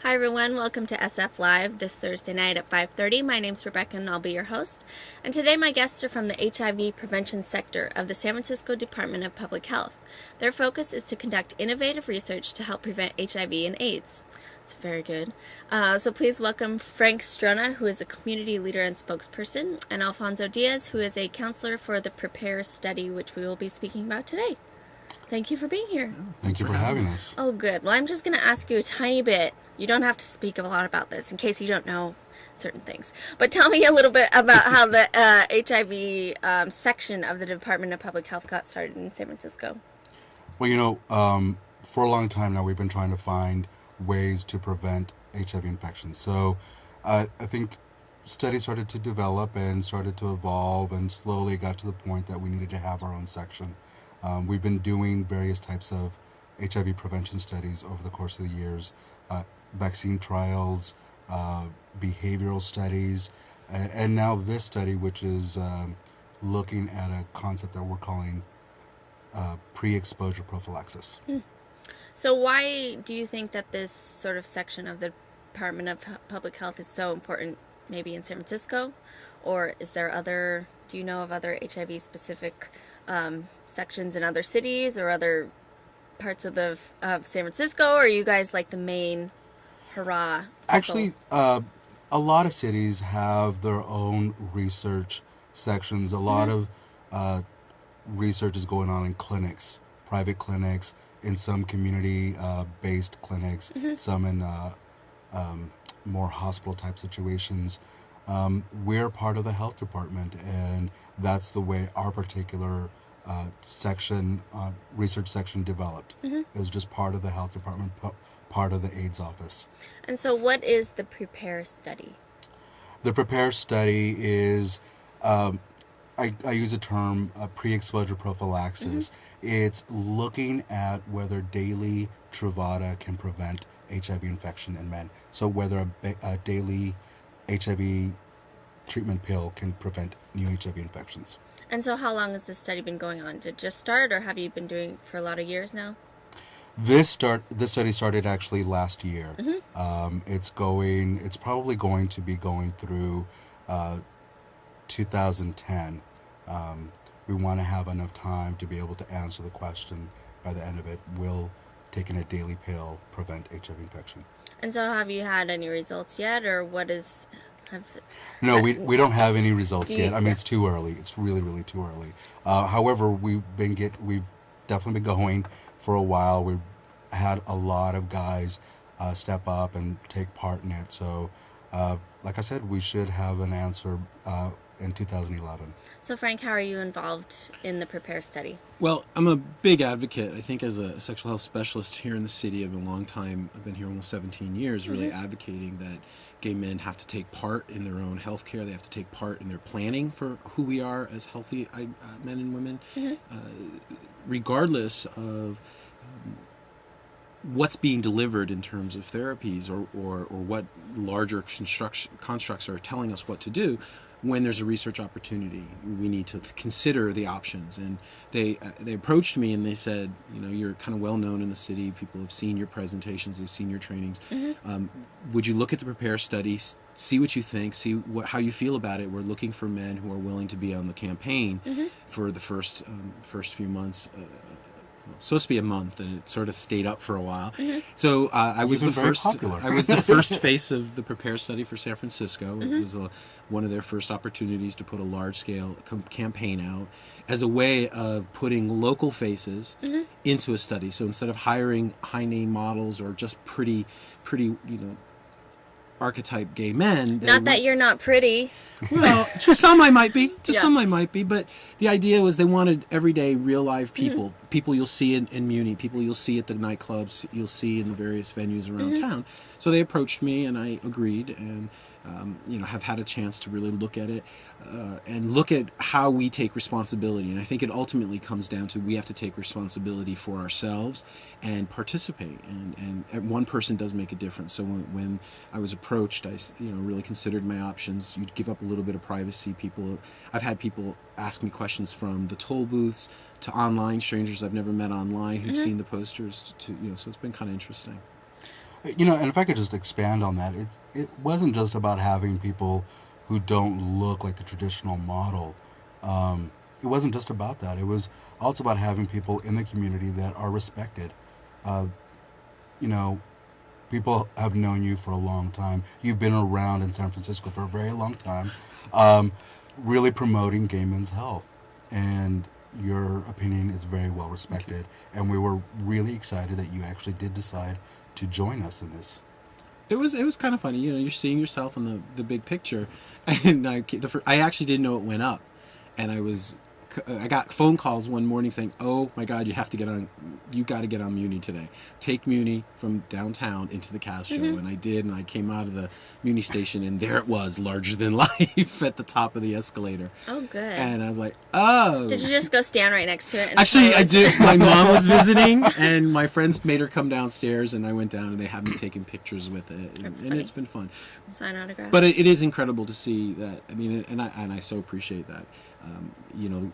Hi everyone, welcome to SF Live this Thursday night at 5:30. My name's Rebecca and I'll be your host. And today my guests are from the HIV prevention sector of the San Francisco Department of Public Health. Their focus is to conduct innovative research to help prevent HIV and AIDS. It's very good. So please welcome Frank Strona, who is a community leader and spokesperson, and Alfonso Diaz, who is a counselor for the PREPARE study, which we will be speaking about today. Thank you for being here. Thank you for having us. Oh, good. Well, I'm just going to ask you a tiny bit. You don't have to speak a lot about this in case you don't know certain things. But tell me a little bit about how the HIV section of the Department of Public Health got started in San Francisco. Well, for a long time now, we've been trying to find ways to prevent HIV infections. So I think studies started to develop and started to evolve and slowly got to the point that we needed to have our own section. We've been doing various types of HIV prevention studies over the course of the years, vaccine trials, behavioral studies, and now this study, which is looking at a concept that we're calling pre-exposure prophylaxis. So why do you think that this sort of section of the Department of Public Health is so important, maybe in San Francisco? Or is there do you know of other HIV-specific sections in other cities or other parts of San Francisco, or are you guys like the main hurrah? Actually, a lot of cities have their own research sections. A lot of research is going on in clinics, private clinics, in some community-based clinics, some in more hospital-type situations. We're part of the health department, and that's the way our particular research section developed. It was just part of the health department, part of the AIDS office. And so what is the PREPARE study? The PREPARE study is, I use the term pre-exposure prophylaxis. It's looking at whether daily Truvada can prevent HIV infection in men. So whether a daily HIV treatment pill can prevent new HIV infections. And so how long has this study been going on? Did it just start, or have you been doing it for a lot of years now? This study started actually last year. It's probably going to be going through 2010. We want to have enough time to be able to answer the question by the end of it, will taking a daily pill prevent HIV infection? And so have you had any results yet, or No, we don't have any results yet. I mean, it's too early. It's really, really too early. However, we've definitely been going for a while. We've had a lot of guys step up and take part in it. So, like I said, we should have an answer in 2011. So, Frank, how are you involved in the PREPARE study? Well, I'm a big advocate. I think as a sexual health specialist here in the city, I've been a long time. I've been here almost 17 years, really advocating that gay men have to take part in their own health care. They have to take part in their planning for who we are as healthy men and women, regardless of what's being delivered in terms of therapies or what larger constructs are telling us what to do. When there's a research opportunity, we need to consider the options. And they approached me and they said, you're kind of well known in the city. People have seen your presentations, they've seen your trainings. Would you look at the PREPARE study, see what you think, see how you feel about it? We're looking for men who are willing to be on the campaign for the first few months. Supposed to be a month, and it sort of stayed up for a while. So I was the first face of the PREPARE study for San Francisco. It was one of their first opportunities to put a large-scale campaign out as a way of putting local faces into a study. So instead of hiring high-name models or just pretty, archetype gay men. Not that you're not pretty. Well, to some I might be. Some I might be. But the idea was they wanted everyday, real live people. People you'll see in Muni. People you'll see at the nightclubs. You'll see in the various venues around town. So they approached me and I agreed and have had a chance to really look at it and look at how we take responsibility. And I think it ultimately comes down to we have to take responsibility for ourselves and participate. And one person does make a difference. So when I was approached, I really considered my options. You'd give up a little bit of privacy. I've had people ask me questions from the toll booths to online strangers I've never met online who've seen the posters. So it's been kind of interesting. You know, and if I could just expand on that, it wasn't just about having people who don't look like the traditional model. It wasn't just about that. It was also about having people in the community that are respected. Uh, you know, people have known you for a long time. You've been around in San Francisco for a very long time, really promoting gay men's health. And your opinion is very well respected. And we were really excited that you actually did decide to join us in this. It was kind of funny. You know, you're seeing yourself in the big picture. And I actually didn't know it went up. And I got phone calls one morning saying, "Oh my God, you got to get on Muni today. Take Muni from downtown into the Castro." And I did, and I came out of the Muni station, and there it was, larger than life, at the top of the escalator. Oh, good. And I was like, "Oh." Did you just go stand right next to it? And Actually, I did. My mom was visiting, and my friends made her come downstairs, and I went down, and they had me taking pictures with it, and it's been fun. Sign autographs. But it is incredible to see that. I mean, and I so appreciate that. You know,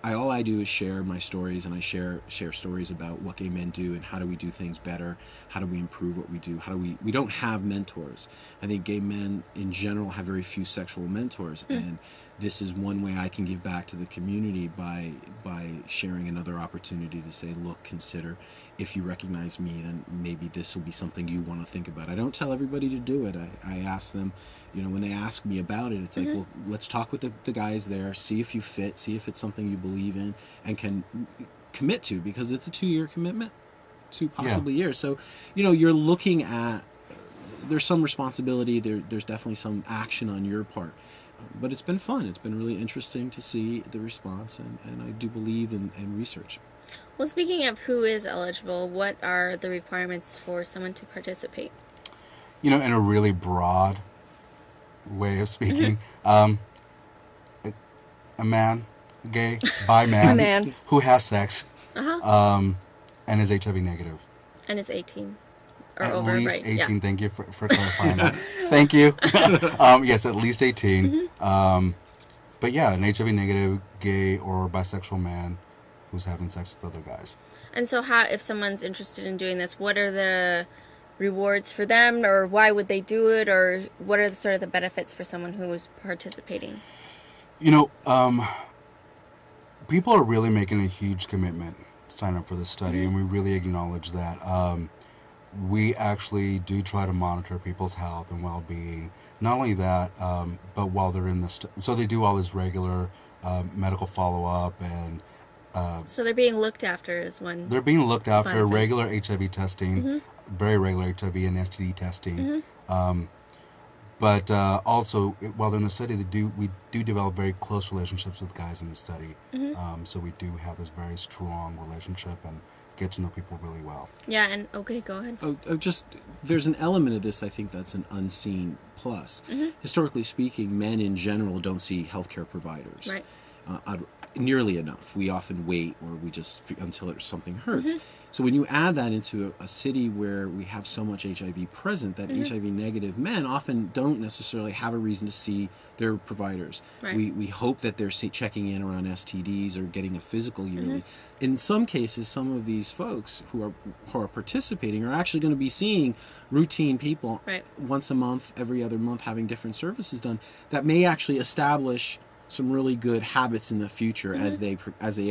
all I do is share my stories, and I share stories about what gay men do and how do we do things better, how do we improve what we do, we don't have mentors. I think gay men in general have very few sexual mentors, and this is one way I can give back to the community by sharing another opportunity to say, look, consider, if you recognize me, then maybe this will be something you want to think about. I don't tell everybody to do it. I ask them, you know, when they ask me about it, it's like, well, let's talk with the guys there, see if you fit, see if it's something you believe in and can commit to, because it's a 2-year commitment, 2 possibly years. So, you know, you're looking at, there's some responsibility, there's definitely some action on your part. But it's been fun. It's been really interesting to see the response, and I do believe in research. Well, speaking of who is eligible, what are the requirements for someone to participate? You know, in a really broad way of speaking, a man, a gay, bi man, A man. who has sex, Uh-huh. And is HIV negative. And is 18. Or At over, least right? 18. Yeah. Thank you for clarifying that. Thank you. Yes, at least 18. But yeah, an HIV negative gay or bisexual man who's having sex with other guys. And so if someone's interested in doing this, what are the rewards for them, or why would they do it, or what are sort of the benefits for someone who is participating? You know, people are really making a huge commitment to sign up for this study, and we really acknowledge that. We actually do try to monitor people's health and well-being. Not only that, but while they're in the so they do all this regular medical follow-up, and So they're being looked after as one. they're being looked after, benefit. regular HIV testing, very regular HIV and STD testing. But also, while they're in the study, we do develop very close relationships with guys in the study. So we do have this very strong relationship and get to know people really well. Yeah, and okay, go ahead. There's an element of this, I think, that's an unseen plus. Historically speaking, men in general don't see healthcare providers Right. nearly enough. We often wait, or we just until something hurts. So when you add that into a city where we have so much HIV present, that HIV negative men often don't necessarily have a reason to see their providers. Right. We hope that they're checking in around STDs or getting a physical yearly. In some cases, some of these folks who are participating are actually going to be seeing routine people Right. once a month, every other month, having different services done that may actually establish some really good habits in the future as they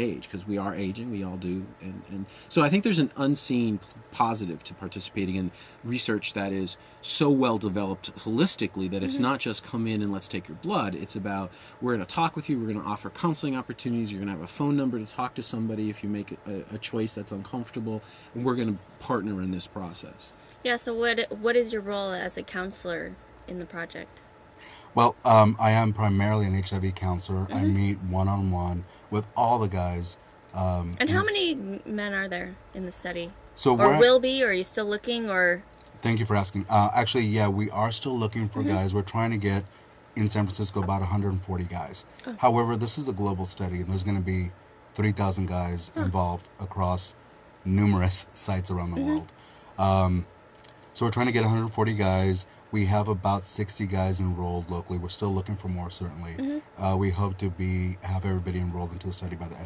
age, because we are aging, we all do, and so I think there's an unseen positive to participating in research that is so well developed holistically that it's not just come in and let's take your blood. It's about, we're going to talk with you, we're going to offer counseling opportunities, you're going to have a phone number to talk to somebody if you make a choice that's uncomfortable, and we're going to partner in this process. Yeah, so what is your role as a counselor in the project? Well, I am primarily an HIV counselor. I meet one-on-one with all the guys. And how many men are there in the study? So Or will be, or are you still looking, or? Thank you for asking. Actually, yeah, we are still looking for guys. We're trying to get, in San Francisco, about 140 guys. However, this is a global study, and there's going to be 3,000 guys involved across numerous sites around the world. So we're trying to get 140 guys. We have about 60 guys enrolled locally. We're still looking for more, certainly. We hope to have everybody enrolled into the study by the end